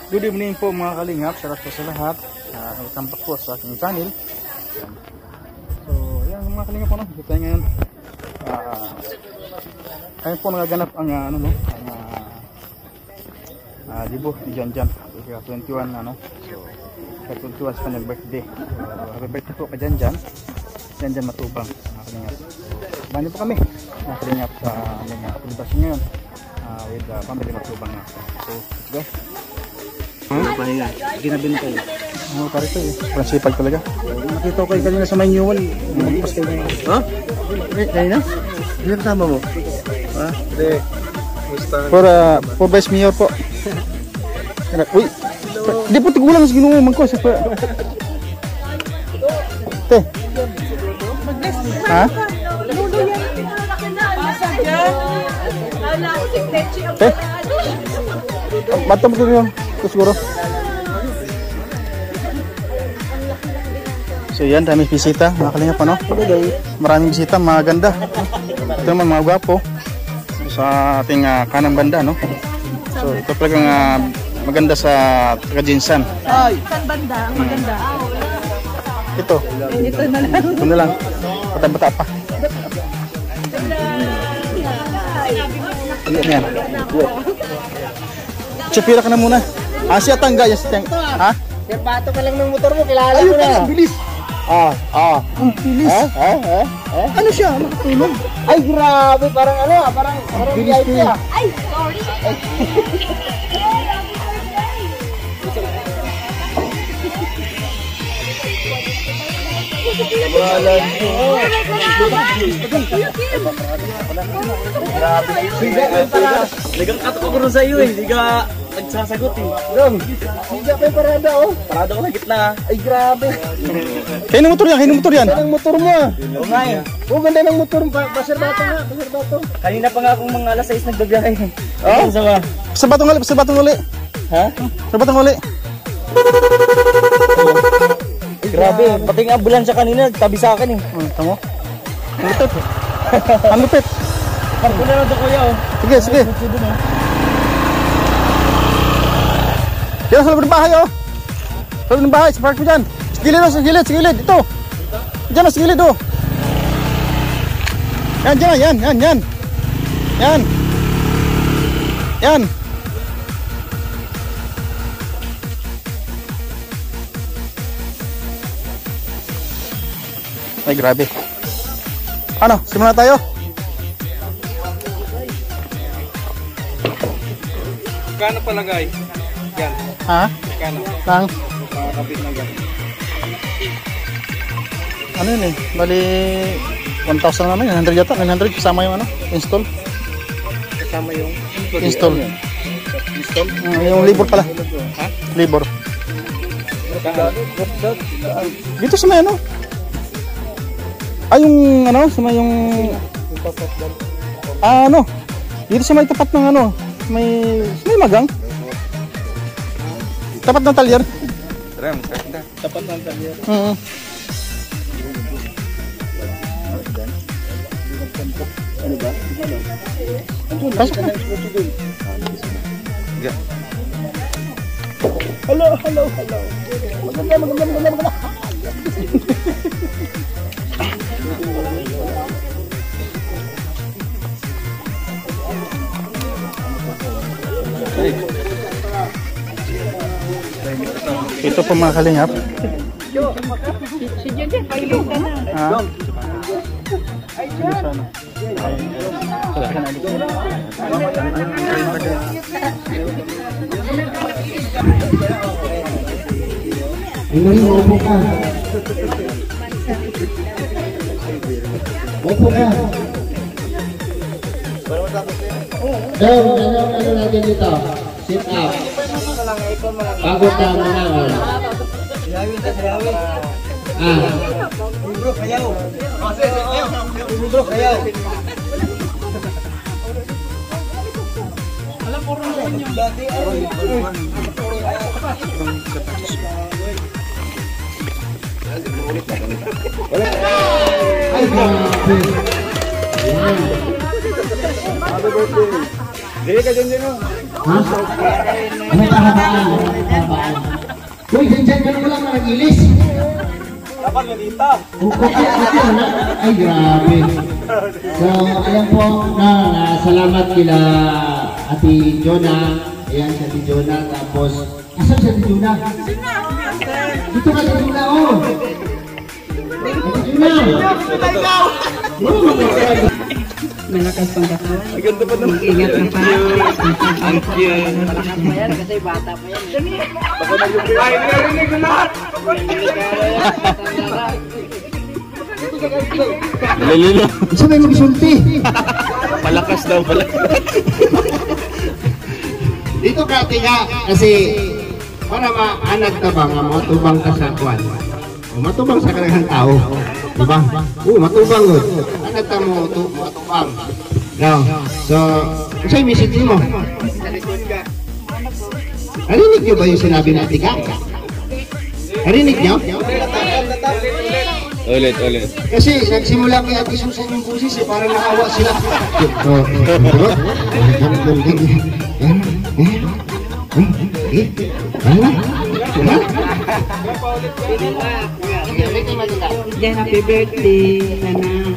Good evening po mga kalingap, sarap po sa lahat. Welcome back po sa aking channel. So, yan mga kalingap po, no? Ito tayo ngayon. Kaya po nagaganap ang Dibo ni Janjan. Kaya 21 So, kaya 21 sa kanyang birthday. So, happy birthday po kay Janjan. Janjan Matubang mga kalingap. Bani po kami mga kalingap sa aming celebration ngayon with family Matubang na. So, let's go. Pahinga. Ginabi na kayo. Karito eh. Prinsipal talaga. Nakita ko kayo kanina sa may Newell. Lumagpas kayo na. Ha? Kanina? Hindi na tama mo? Ha? Hindi. For Vice Mayor po. Uy! Hindi po tigulang sa ginuman ko. Te. Ha? Te. Bato mo yun. Ito siguro. So yan, dami bisita. Mga kalingap ano? Maraming bisita, maganda. Ito naman mga gwapo. Sa ating kanang banda, no? So ito talagang maganda sa taga-Jinsan. Saan banda? Ang maganda. Ito. Ito na lang. Ito na lang. Bata-bata pa. Yan. Chapira ka na muna. Siya tangga. Ha? Yung bato ka lang ng motor mo, kilala mo na. Bilis. Bilis. Ano siya? Nakatulog. Ay, grabe. Parang parang Bilis ko yan. Ay, sorry. Ligang katok ako rin sa iyo eh. Hindi ka nagsasagot eh. Hindi ka parada oh. Parada ko sa gitna. Ay grabe. Kayo ng motor yan. Ang motor mo ah. Oo nga eh. Oo, ganda ng motor mo. Baserbato nga. Baserbato. Kanina pa nga akong mga alas 6 nagbabiyahe. Oh? Sa batong uli. Ha? Sa batong uli. Grabe. Pati nga ambulansya kanina. Tabi sa akin eh. Tamo. Ang lupit. Parko na lang sa kuya oh. Sige. Yan sa loob ng bahay oh. Sa loob ng bahay, sa park mo dyan. Sa gilid. Ito. Diyan sa gilid oh. Yan. Ay grabe. Ano, simulan tayo. Kano palagay? Yan. Ha? Kano? Lang. Kapit na yan. Ano yun eh? Bali 1,000 naman yun. 900 yata. 900 kasama yung install. Kasama yung Install. install? Yung labor pala. Ha? Labor. Dito sa may ano? Yung sa may yung dito sa may tapat ng may magang. Tapat ng talyer. Tapat ng talyer. Ano ba? Pasok na. Hello. Maganda. Ito po mga kalingap. Si Janjan, pailing ka na. Upo ka. Ano natin dito? Sit up. Pagod na manangal. Alam po rin yung dati. Ay, grabe. Happy birthday. Dili ka dyan oh. Ha? Ano kahabaan? Uy, dyan ka naman lang nag-ilis. Dapat na dito. Ay, grabe. So, ayan po, salamat kila Ate Jonah. Ayan, si Ate Jonah. Tapos, asan si Ate Jonah? Dito ka, Ate Jonah, oh. Ate Jonah. Malakas pang katawan. Ang ganda pa naman. Ingat na pa. Thank you. Kasi bata pa yan. Ay, narinig ko lahat. Nalililo. Isa may magsulti. Palakas daw, palakas. Dito ka, tiga, kasi para maanag ka ba nga matubang ka sa kwan. O matubang sa kanagang tao. Diba? Matubang yun. Anag ka mo matubang. No. So, sa'yo message mo. Narinig niyo ba yung sinabi na tiga? Narinig niyo? Ulit. Kasi nagsimula kay Ate Susan yung busis eh, parang nakawa sila. So, diba? Diyan, happy birthday. Sana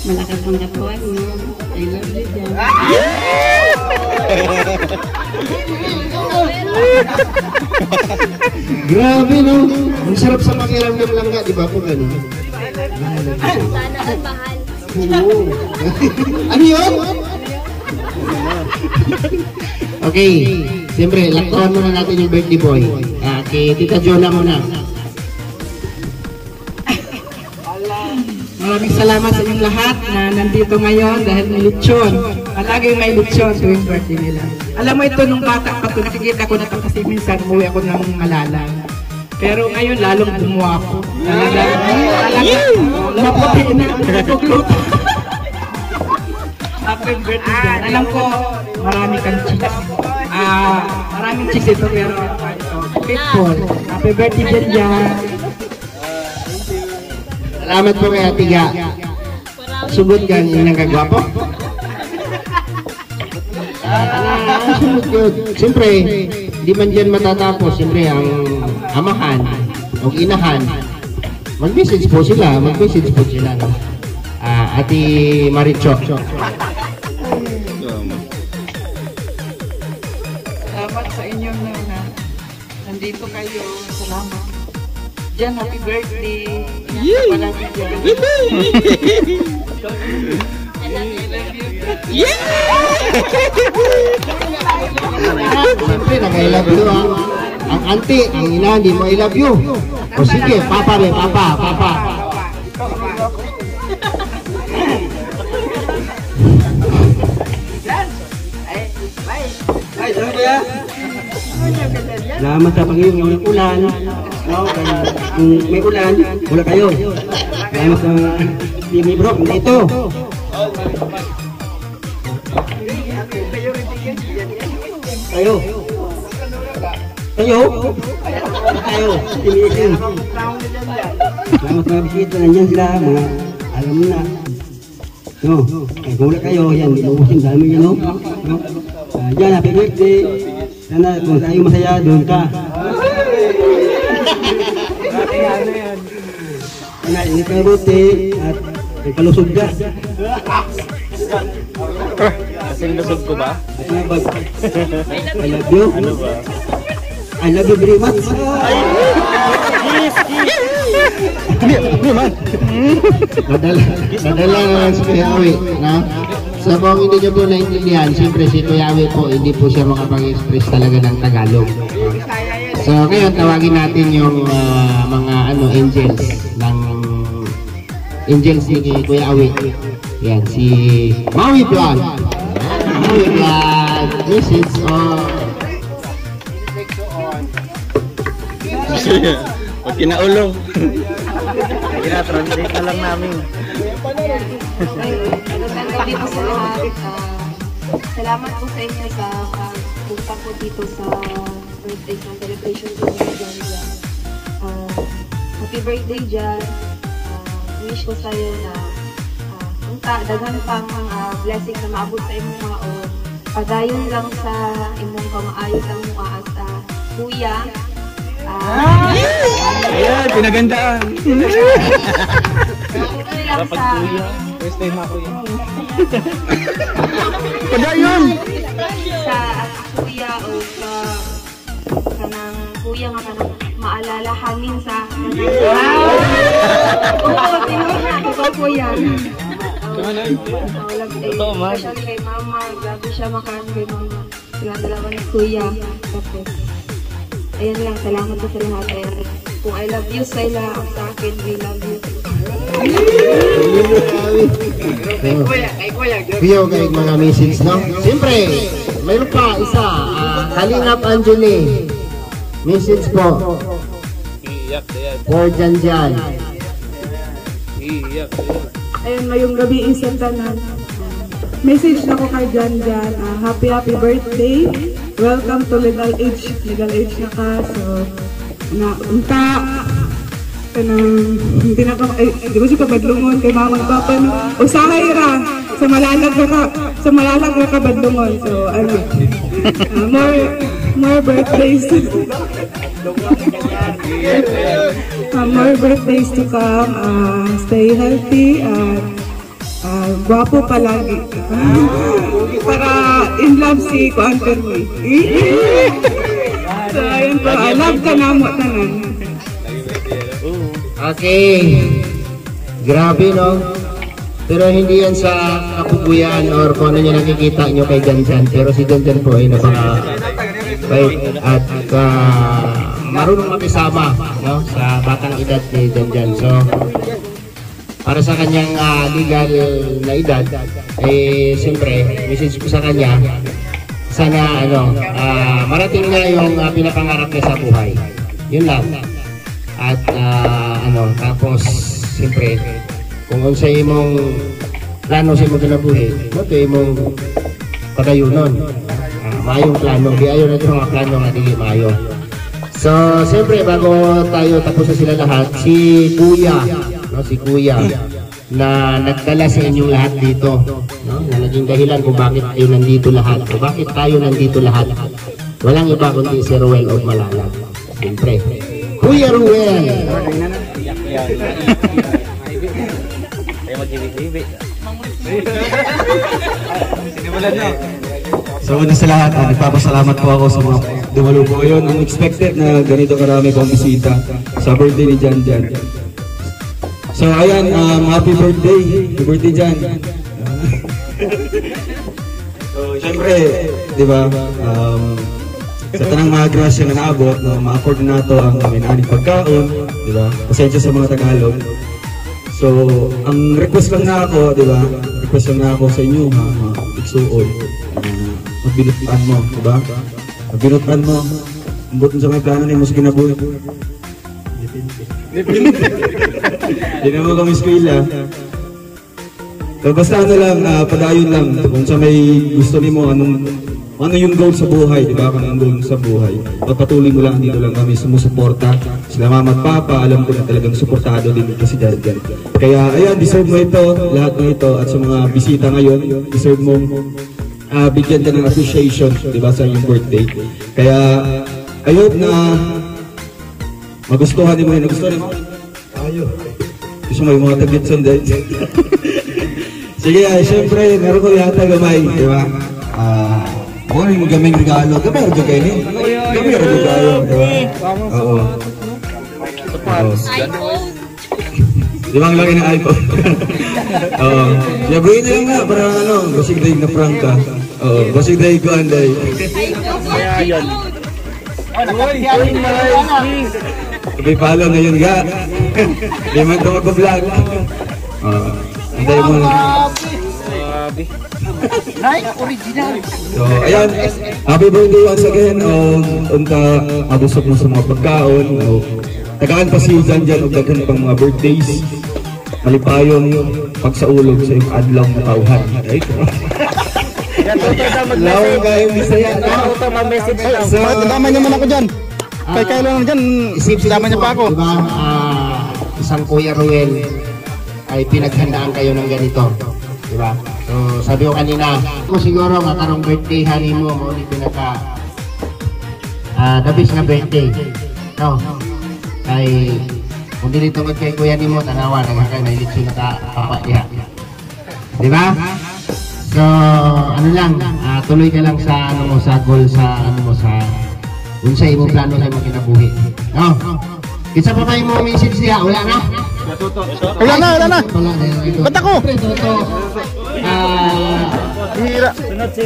malakas pang katawan mo. I love you, Diyan. Grabe no, ang sarap sa pakiramdam lang nga, di ba po gano'n? Sana ang mahal. Oo. Ano yun? Okay, siyempre, laktawan muna natin yung birthday boy. Kay Tita Jonah muna. Maraming salamat sa inyong lahat na nandito ngayon dahil may lechon. Palagi may lechon tuwing birthday nila. Alam mo ito, nung bata pa ito, nakikita ko na ito kasi minsan umuwi ako ng Malala. Pero ngayon lalong gumawa ako. Maputi na ang nagugluto. Happy birthday dyan. Alam ko, marami kang chicks. Maraming chicks ito pero faithful. Happy birthday dyan. Salamat po kay Ate Ga. Sugod ka yung nagagwapo. Sugod yun. Siyempre, di man dyan matatapos. Siyempre, ang amahan o inahan, mag-message po sila. Mag-message po sila. No? Ate Maricho. Salamat sa inyo na nandito kayo. Salamat. Jan, happy birthday. Walang dyan. Siyempre, nag-I love you ang auntie, ang ina, hindi mo I love you. O sige, papa be, papa. Ay, saan kuya? Salamat sa Panginoon ng ulan. No, kung may ulan, wala kayo. Salamat sa Jimmy Bro, dito. Tayo. Tinisin. Salamat sa bisita, nandiyan sila, mga alam mo na. No, kung wala kayo, yan, inuusin dami yan, no? Diyan, happy birthday. Sana kung tayo masaya, doon ka. Sana hindi ka buti at palusog ka. Kasing lusog ko ba? At nabag. I love you. Ano ba? I love you very much. Nadala naman si Kuya Awi, no? So kung hindi nyo po naintindihan, siyempre si Kuya Awi po, hindi po siya makapag-express talaga ng Tagalog. So ngayon, tawagin natin yung mga angels ni Kuya Awi. Yan, si Maui Vlog. Maui Vlog, this is Pag kinaulo. Translate na lang namin. Dito sa lahat. Salamat po sa inyo sa pagpunta po dito sa birthday celebration ko ni John. Happy birthday, John. Wish ko sa'yo na daghan pang blessing na maabot sa imong mga own. padayon lang sa imong kamaayo lang mo sa kuya. Ayan, pinagandaan. Lang sa First time ako yun. Padayon! sa kuya o sa kanang kuya nga kanang maalalahanin sa oo, tinuna ko kuya. Totoo, man. Especially kay mama, grabe siya makaan kay mama. Sila dalawa ni kuya. Tapos, ayan lang, salamat po sa lahat. Ayan, kung I love you sa ila, sa akin, we love you. Kuya, kay mga message, no? Siyempre, mayroon pa isa, Kalingap Anjali. Message po. Iyak na yan. For Janjan. Iyak na yan. Ayun, ngayong gabi isang tanan. Message na ko kay Janjan. Happy birthday. Welcome to legal age. Legal age na ka. So, unta. Hindi na ka, di ba siya kabadlungon kay mama at papa, no? Usahay ra. Sa malalag na kabadlungon. So, more birthdays. More birthdays to come. Stay healthy at gwapo palagi. Para in love si Kuanter mo. So, ayun po. Love ka na mo tanan. Okay. Grabe, no? Pero hindi yan sa kapubuyan or kung ano niya nakikita nyo kay Janjan. Pero si Janjan po ay napaka-bait at marunong makisama, no? Sa batang edad ni Janjan. So, para sa kanyang legal na edad, eh, siyempre, message ko sa kanya, sana, marating na yung pinapangarap niya sa buhay. Yun lang. At tapos siyempre kung sa imong plano sa imong kinabuhi, ito imong pagayunon. Mayong plano, di ayo na ito mga plano nga dili mayo. So siyempre bago tayo tapos na sila lahat, si Kuya na nagdala sa inyong lahat dito, no? Na naging dahilan kung bakit tayo nandito lahat, o bakit tayo nandito lahat. Walang iba kundi si Ruel of Malalag. Siyempre Kuya Ruel. Kaya mag-ibig-ibig. So una sa lahat, nagpapasalamat po ako sa mga dumalo po ngayon. Unexpected na ganito karami pong bisita sa birthday ni Janjan. So ayan, happy birthday. Happy birthday, Jan. So syempre, di ba, sa tanang mga grasya na naabot, no, ma-afford na ito ang aning pagkaon, di ba? Pasensya sa mga Tagalog. So, ang request lang na ako, di ba? Request lang na ako sa inyo, mga iksuon. Magbinutan mo, di ba? Magbinutan mo. Ambutin sa mga plano na mo sa kinabuhi. Hindi na mo kami skwila. So, basta lang, padayon lang. Kung sa may gusto ni mo, ano yung goal sa buhay, di ba? Anong goal sa buhay? Pagpatuloy mo lang, dito lang kami sumusuporta. Sila mama at papa, alam ko na talagang suportado din ito si Janjan. Kaya, ayan, deserve mo ito, lahat ng ito. At sa mga bisita ngayon, deserve mo bigyan ka ng appreciation, di ba, sa iyong birthday. Kaya, I hope na magustuhan mo yun. Nagustuhan mo? Ayaw. Gusto mo yung mga tagitson dahil. Sige, syempre, meron ko yata gamay, di ba? Yung gamay regalo. Gamay rin kayo ni? Gamay rin regalo, di ba? Oo. Di ba ang laki ng iPhone? Oo. Yabuhin na lang na, para basig daig na prank ka. Oo, basig daig ko anday. Kaya yun. Sabay palo na yun ga. Di man ito mag-vlog. Anday mo na. So, ayan, happy birthday once again. Unta, abusok mo sa mga pagkaon. Tagaan pa si Janjan o daghan pang mga birthdays. Malipayong pagsaulog sa iyong adlaw na tauhan. Right? Lawang kayo, Bisaya. So, damay naman ako dyan. Kay Kyle lang dyan, damay niya pa ako. Diba, isang Kuya Ruel ay pinaghandaan kayo ng ganito. Diba? So, sabi ko kanina, kung siguro makarong birthday honey mo, mo ni pinaka the best nga birthday. No? Kay, kung dinitungod kay kuya ni mo, tanawa, nagkakay, may litso na kapapa diha. Di ba? So, ano lang, tuloy ka lang sa, ano mo, sa goal, sa, ano mo, sa, kung sa imong plano sa imong kinabuhi. No? Kitsa pa ba yung mga message niya? Wala na? Wala na, wala na. Wala na. Ba't ako?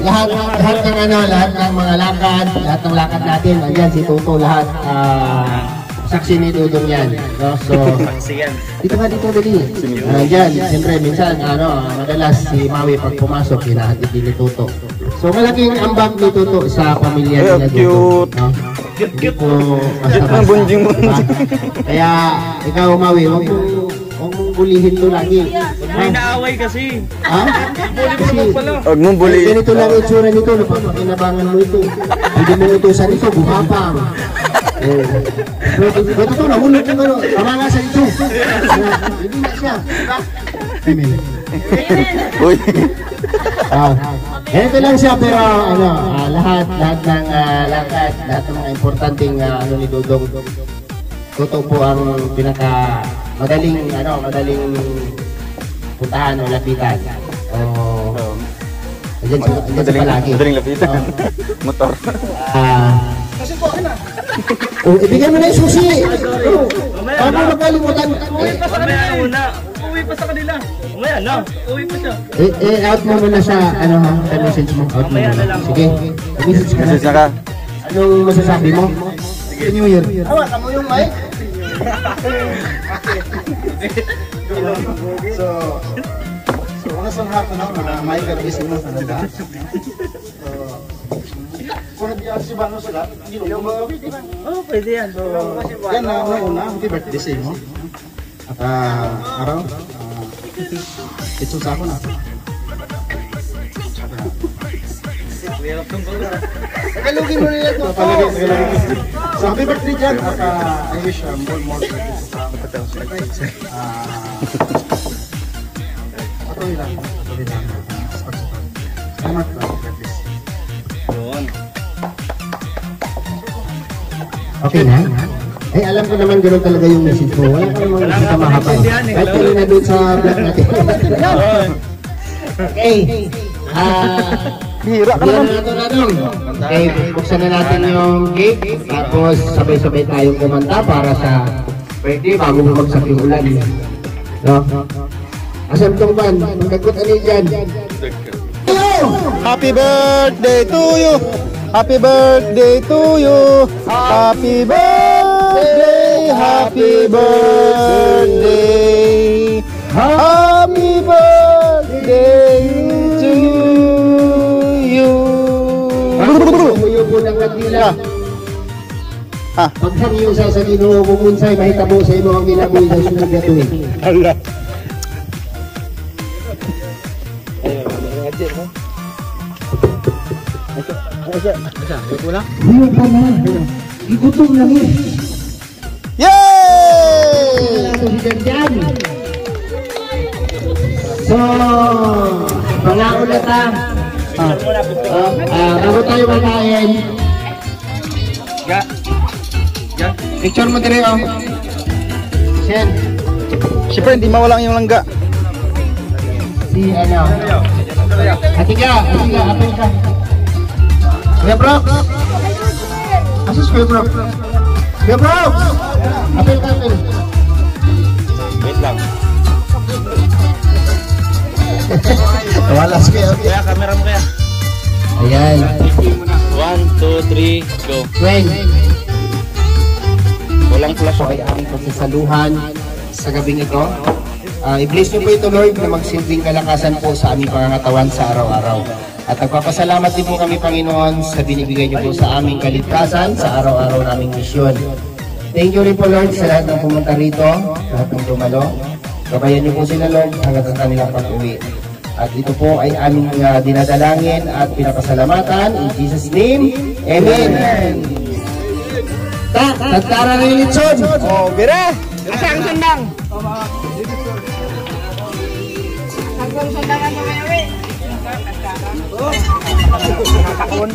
Lahat ng ano, lahat ng mga lakad, lahat ng lakad natin, andyan si Toto, lahat saksi ni Dudong yan. No? So, dito ka dito dali. Andyan, siyempre minsan madalas si Maui pag pumasok, hinahatid din ni Toto. So malaking ambag ni Toto sa pamilya nila Dudong. No? Cute po. Kaya ikaw Maui, huwag mong bulihin to lagi. May naaway kasi. Ha? Huwag mong bulihin. Ganito lang yung tsura nito, napapakinabangan mo ito. Hindi mo utusan ito, bumapang. Ba't ito, nahulog yung ano, pamangasan ito. Hindi na siya. Amen. Uy. Ganito lang siya, pero ano, lahat ng lakad, lahat ng mga importanteng ano ni Dudong, totoo po ang pinaka madaling puntahan o lapitan. Andyan sa palagi. Madaling lapitan. Motor. Ibigay mo na yung susi. Paano magkalimutan? Uwi pa sa kanila. Umaya na. Uwi pa siya. Out mo muna sa ano ha, message mo. Out mo muna. Sige. Message ka na. Message na ka. Anong masasabi mo? Sige, New Year. Hawakan mo yung mic. So, ano sa lahat na mic at isip mo sa nanda? Kung nag-iasiban mo sila, yung mga Oh, pwede yan. yan na una, happy birthday sa inyo. At araw, itsusa ko na. Tagalogin mo nila ito. So happy birthday dyan. At I wish more success. Patuloy lang. Salamat po. Okay na? Eh, alam ko naman gano'n talaga yung message mo. Wala ka namang message na mahaba. Kahit kayo na doon sa vlog natin. Okay. Hira ka naman. Okay, buksan na natin yung cake. Tapos sabay-sabay tayong kumanta para sa birthday bago bumagsak yung ulan. No? Asam tong ban, magkagot ano dyan? Happy birthday to you. Happy birthday to you. Happy birthday. Happy birthday. Happy birthday to you. Umuyo po ng kandila. Paghangiyo sa Ginoo mumunsay mahitabo sa imo ang ginabuhi sa sunod na tuig. Allah. Hindi pa na. Igutom lang eh. Yay! So, pangaon na ta. Bago tayo makain. Picture mo dire oh. Sen. Siyempre, hindi mawala yung langga. Si ano. Atiga, apel ka. Kuya bro. Asus kuya bro. Kuya bro. Apel ka, apel. Wait lang. Walas kayo. Kaya, camera mo kaya. Ayan. 1, 2, 3, go. When Walang flash. ay aming pagsasaluhan sa gabing ito. I-bless niyo po ito Lord na magsilbing kalakasan po sa aming pangangatawan sa araw-araw. At nagpapasalamat din po kami Panginoon sa binibigay niyo po sa aming kaligtasan sa araw-araw naming misyon. Thank you rin po Lord sa lahat ng pumunta rito, lahat ng dumalo. Gabayan niyo po sila Lord hanggang sa kanilang pag-uwi. At ito po ay aming dinadalangin at pinapasalamatan. In Jesus' name, Amen. Tagtara na yung litson. Oh, bira! Asang sundang? Hanggang sundangan mo, Mary. Nakakaon.